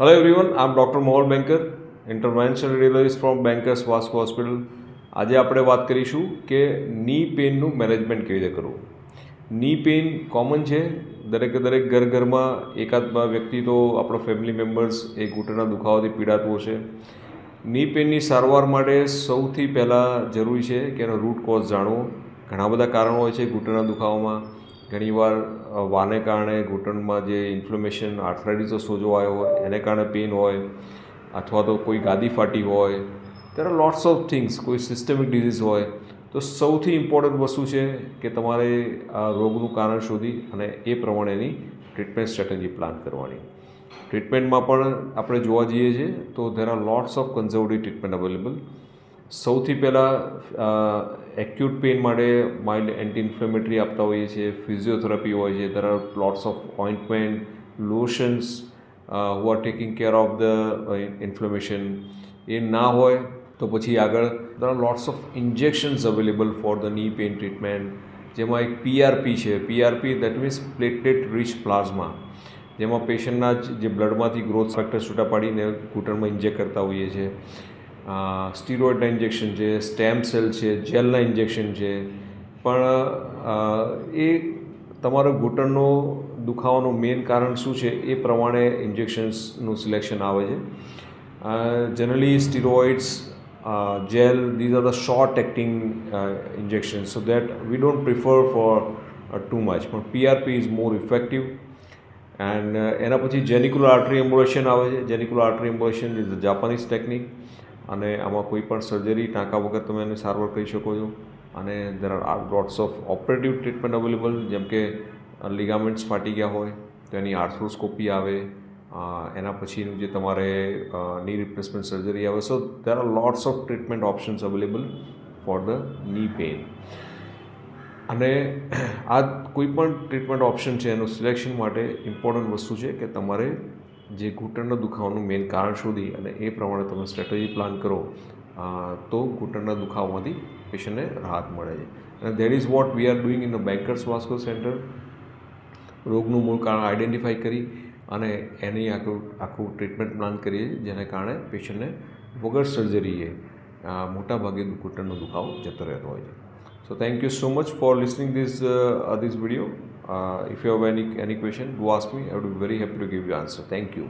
Hello everyone, I'm Dr. Mohol Banker, interventional radiologist from Bankers Vasco Hospital. આજે આપણે વાત કરીશું કે ની પેનનું મેનેજમેન્ટ કેવી રીતે કરવું. ની પેન કોમન છે, દરેક ઘરમાં એકાદ વ્યક્તિ તો આપણો ફેમિલી મેમ્બર્સ એ ઘૂંટણના દુખાવાથી પીડાતું હશે. ની પેનની સારવાર માટે સૌથી પહેલાં જરૂરી છે કે એનો રૂટ કોઝ જાણવો. ઘણા બધા કારણો હોય છે ઘૂંટણના દુખાવામાં. ઘણીવાર વાને કારણે ઘૂંટણમાં જે ઇન્ફ્લેમેશન આર્થરાઇટિસનો સોજો આવ્યો હોય એને કારણે પેઇન હોય, અથવા તો કોઈ ગાદી ફાટી હોય, દેર આર લોટ્સ ઓફ થિંગ્સ, કોઈ સિસ્ટમિક ડિઝીઝ હોય. તો સૌથી ઇમ્પોર્ટન્ટ વસ્તુ છે કે તમારે આ રોગનું કારણ શોધી અને એ પ્રમાણેની ટ્રીટમેન્ટ સ્ટ્રેટેજી પ્લાન કરવાની. ટ્રીટમેન્ટમાં પણ આપણે જોવા જઈએ છીએ તો there are lots of conservative treatment available. સૌથી પહેલાં એક્યુટ પેઇન માટે માઇલ્ડ એન્ટી ઇન્ફ્લેમેટરી આપતા હોઈએ છીએ, ફિઝિયોથેરાપી હોય છે, there are lots of ointment, lotions who are taking care of the inflammation. એ ના હોય તો પછી આગળ there are lots of injections available for the knee pain treatment, જેમાં એક પીઆરપી છે. PRP that means platelet rich plasma, જેમાં પેશન્ટના જે બ્લડમાંથી ગ્રોથ ફેક્ટર છૂટા પાડીને ઘૂંટણમાં ઇન્જેક્ટ કરતા હોઈએ છીએ. સ્ટીરોઇડના ઇન્જેક્શન છે, સ્ટેમ સેલ છે, જેલના ઇન્જેક્શન છે. પણ એ તમારો ઘૂંટણનો દુખાવાનું મેઇન કારણ શું છે એ પ્રમાણે ઇન્જેક્શન્સનું સિલેક્શન આવે છે. Generally steroids, gel, these are the short acting injections, so that we don't prefer for too much, પણ PRP is more effective. And એના પછી જેનિક્યુલર આર્ટરી એમ્બ્યુલેશન આવે છે. Genicular artery embolization is the Japanese technique, અને આમાં કોઈ પણ surgery ટાંકા વગર તમે એને સારવાર કરી શકો છો. અને દેર are lots of operative treatment available, જેમ કે લિગામેન્ટ્સ ફાટી ગયા હોય તો એની આર્થ્રોસ્કોપી આવે, એના પછીનું જે તમારે ની રિપ્લેસમેન્ટ સર્જરી આવે. So there are lots of treatment options available for the knee pain. અને આ કોઈ પણ ટ્રીટમેન્ટ ઓપ્શન છે એનું સિલેક્શન માટે ઇમ્પોર્ટન્ટ વસ્તુ છે કે તમારે જે ઘૂંટણના દુખાવાનું મેઇન કારણ શોધી અને એ પ્રમાણે તમે સ્ટ્રેટેજી પ્લાન કરો તો ઘૂંટણના દુખાવામાંથી પેશન્ટને રાહત મળે છે. અને that is what we are doing in the bankers Vasco centre. રોગનું મૂળ કારણ આઈડેન્ટિફાઈ કરી અને એની આખું ટ્રીટમેન્ટ પ્લાન કરીએ છીએ, જેને કારણે પેશન્ટને વગર સર્જરીએ મોટાભાગે ઘૂંટણનો દુખાવો જતો રહેતો હોય છે. So thank you so much for listening this video. If you have any question, do ask me. I would be very happy to give you answer. Thank you.